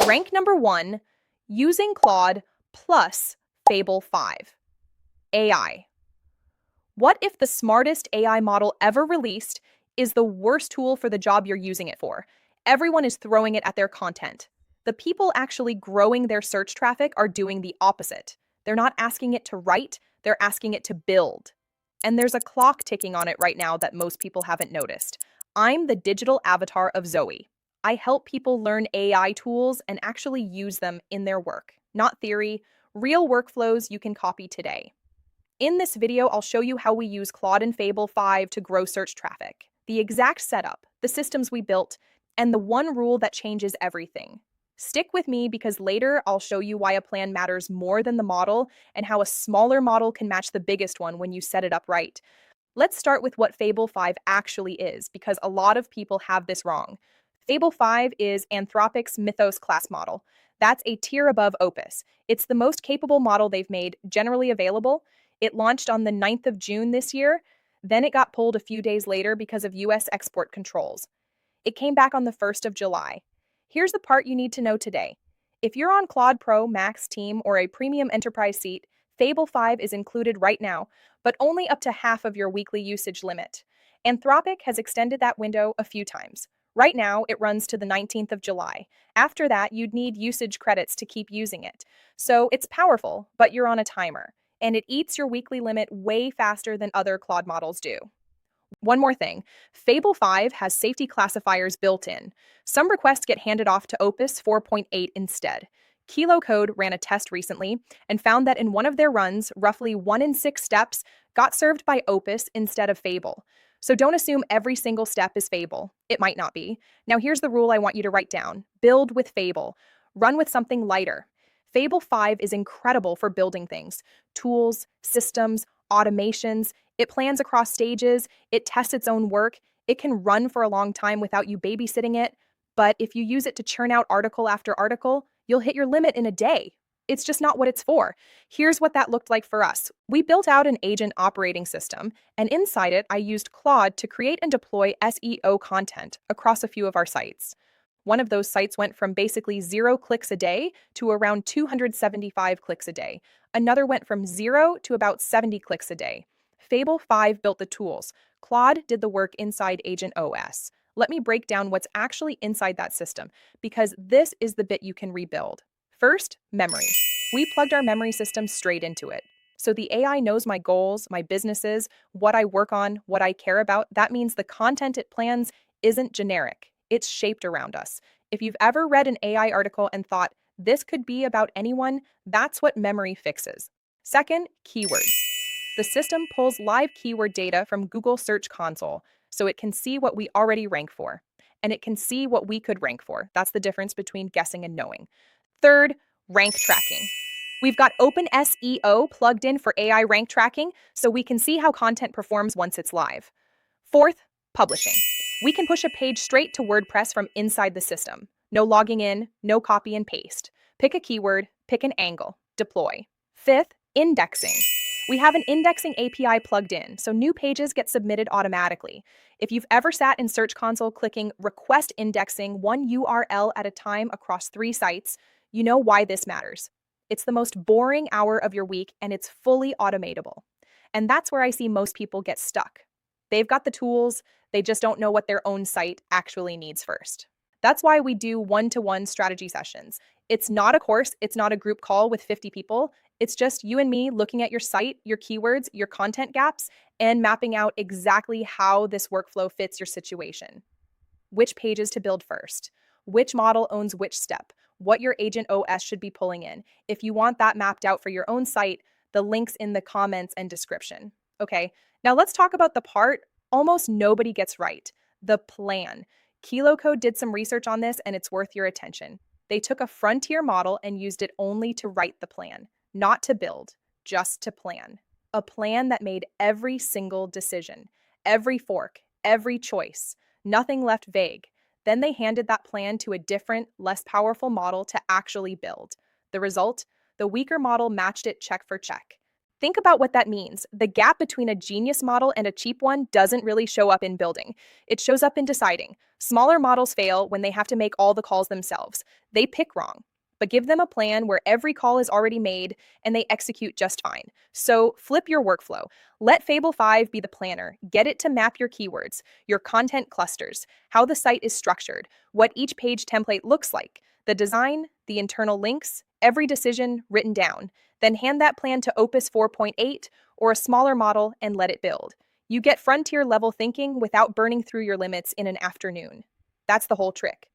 Rank number 1, using Claude plus Fable 5. AI. What if the smartest AI model ever released is the worst tool for the job you're using it for? Everyone is throwing it at their content. The people actually growing their search traffic are doing the opposite. They're not asking it to write, they're asking it to build. And there's a clock ticking on it right now that most people haven't noticed. I'm the digital avatar of Zoe. I help people learn AI tools and actually use them in their work. Not theory, real workflows you can copy today. In this video, I'll show you how we use Claude and Fable 5 to grow search traffic, the exact setup, the systems we built, and the one rule that changes everything. Stick with me because later I'll show you why a plan matters more than the model and how a smaller model can match the biggest one when you set it up right. Let's start with what Fable 5 actually is, because a lot of people have this wrong. Fable 5 is Anthropic's Mythos class model. That's a tier above Opus. It's the most capable model they've made, generally available. It launched on the 9th of June this year. Then it got pulled a few days later because of US export controls. It came back on the 1st of July. Here's the part you need to know today. If you're on Claude Pro, Max, Team, or a premium enterprise seat, Fable 5 is included right now, but only up to half of your weekly usage limit. Anthropic has extended that window a few times. Right now, it runs to the 19th of July. After that, you'd need usage credits to keep using it. So it's powerful, but you're on a timer, and it eats your weekly limit way faster than other Claude models do. One more thing, Fable 5 has safety classifiers built in. Some requests get handed off to Opus 4.8 instead. Kilo Code ran a test recently and found that in one of their runs, roughly 1 in 6 steps got served by Opus instead of Fable. So don't assume every single step is Fable. It might not be. Now here's the rule I want you to write down. Build with Fable. Run with something lighter. Fable 5 is incredible for building things. Tools, systems, automations. It plans across stages. It tests its own work. It can run for a long time without you babysitting it. But if you use it to churn out article after article, you'll hit your limit in a day. It's just not what it's for. Here's what that looked like for us. We built out an agent operating system, and inside it, I used Claude to create and deploy SEO content across a few of our sites. One of those sites went from basically 0 clicks a day to around 275 clicks a day. Another went from 0 to about 70 clicks a day. Fable 5 built the tools. Claude did the work inside Agent OS. Let me break down what's actually inside that system, because this is the bit you can rebuild. First, memory. We plugged our memory system straight into it. So the AI knows my goals, my businesses, what I work on, what I care about. That means the content it plans isn't generic. It's shaped around us. If you've ever read an AI article and thought, this could be about anyone, that's what memory fixes. Second, keywords. The system pulls live keyword data from Google Search Console, so it can see what we already rank for. And it can see what we could rank for. That's the difference between guessing and knowing. Third, rank tracking. We've got OpenSEO plugged in for AI rank tracking, so we can see how content performs once it's live. Fourth, publishing. We can push a page straight to WordPress from inside the system. No logging in, no copy and paste. Pick a keyword, pick an angle, deploy. Fifth, indexing. We have an indexing API plugged in, so new pages get submitted automatically. If you've ever sat in Search Console clicking Request Indexing 1 URL at a time across 3 sites, you know why this matters. It's the most boring hour of your week, and it's fully automatable. And that's where I see most people get stuck. They've got the tools, they just don't know what their own site actually needs first. That's why we do one-to-one strategy sessions. It's not a course, it's not a group call with 50 people. It's just you and me looking at your site, your keywords, your content gaps, and mapping out exactly how this workflow fits your situation. Which pages to build first, which model owns which step, what your agent OS should be pulling in. If you want that mapped out for your own site, the link's in the comments and description. Okay, now let's talk about the part almost nobody gets right, the plan. Kilo Code did some research on this and it's worth your attention. They took a frontier model and used it only to write the plan, not to build, just to plan. A plan that made every single decision, every fork, every choice, nothing left vague. Then they handed that plan to a different, less powerful model to actually build. The result? The weaker model matched it check for check. Think about what that means. The gap between a genius model and a cheap one doesn't really show up in building. It shows up in deciding. Smaller models fail when they have to make all the calls themselves. They pick wrong. But give them a plan where every call is already made and they execute just fine. So flip your workflow. Let Fable 5 be the planner. Get it to map your keywords, your content clusters, how the site is structured, what each page template looks like, the design, the internal links, every decision written down. Then hand that plan to Opus 4.8 or a smaller model and let it build. You get frontier level thinking without burning through your limits in an afternoon. That's the whole trick.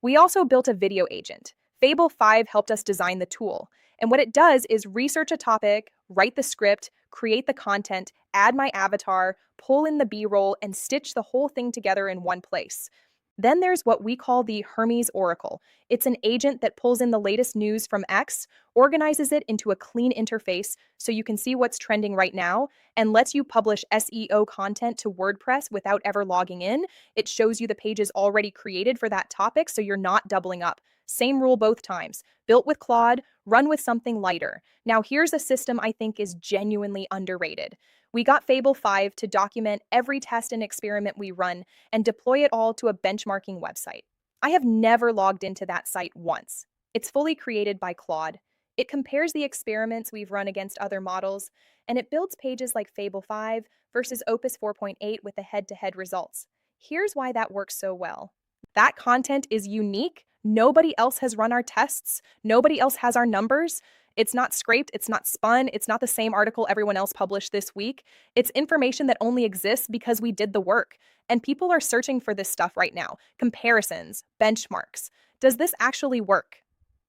We also built a video agent. Fable 5 helped us design the tool. And what it does is research a topic, write the script, create the content, add my avatar, pull in the B-roll, and stitch the whole thing together in one place. Then there's what we call the Hermes Oracle. It's an agent that pulls in the latest news from X, organizes it into a clean interface so you can see what's trending right now, and lets you publish SEO content to WordPress without ever logging in. It shows you the pages already created for that topic so you're not doubling up. Same rule both times. Built with Claude, run with something lighter. Now here's a system I think is genuinely underrated. We got Fable 5 to document every test and experiment we run and deploy it all to a benchmarking website. I have never logged into that site once. It's fully created by Claude. It compares the experiments we've run against other models, and it builds pages like Fable 5 versus Opus 4.8 with the head-to-head results. Here's why that works so well. That content is unique. Nobody else has run our tests. Nobody else has our numbers. It's not scraped, it's not spun, it's not the same article everyone else published this week. It's information that only exists because we did the work. And people are searching for this stuff right now. Comparisons, benchmarks. Does this actually work?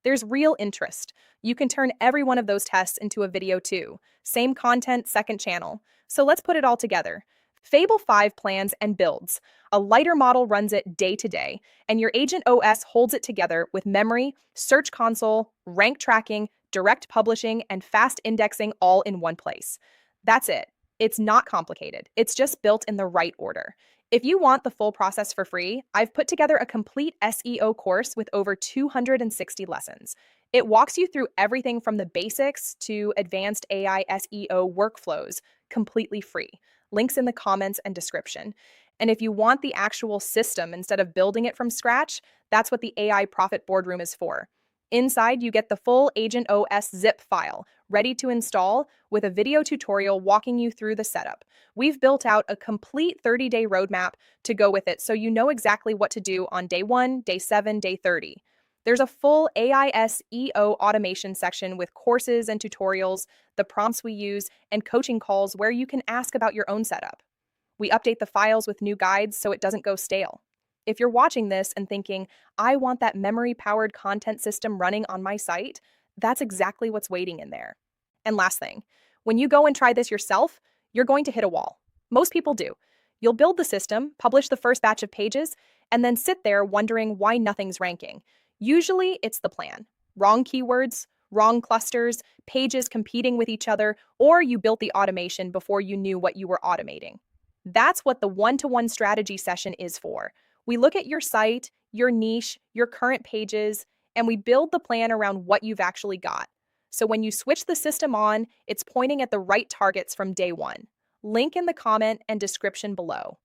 There's real interest. You can turn every one of those tests into a video too. Same content, second channel. So let's put it all together. Fable 5 plans and builds. A lighter model runs it day to day, and your Agent OS holds it together with memory, Search Console, rank tracking, direct publishing, and fast indexing all in one place. That's it. It's not complicated. It's just built in the right order. If you want the full process for free, I've put together a complete SEO course with over 260 lessons. It walks you through everything from the basics to advanced AI SEO workflows, completely free. Links in the comments and description. And if you want the actual system instead of building it from scratch, that's what the AI Profit Boardroom is for. Inside, you get the full Agent OS zip file, ready to install, with a video tutorial walking you through the setup. We've built out a complete 30-day roadmap to go with it so you know exactly what to do on day 1, day 7, day 30. There's a full AI SEO automation section with courses and tutorials, the prompts we use, and coaching calls where you can ask about your own setup. We update the files with new guides so it doesn't go stale. If you're watching this and thinking, I want that memory-powered content system running on my site, that's exactly what's waiting in there. And last thing, when you go and try this yourself, you're going to hit a wall. Most people do. You'll build the system, publish the first batch of pages, and then sit there wondering why nothing's ranking. Usually, it's the plan. Wrong keywords, wrong clusters, pages competing with each other, or you built the automation before you knew what you were automating. That's what the one-to-one strategy session is for. We look at your site, your niche, your current pages, and we build the plan around what you've actually got. So when you switch the system on, it's pointing at the right targets from day one. Link in the comment and description below.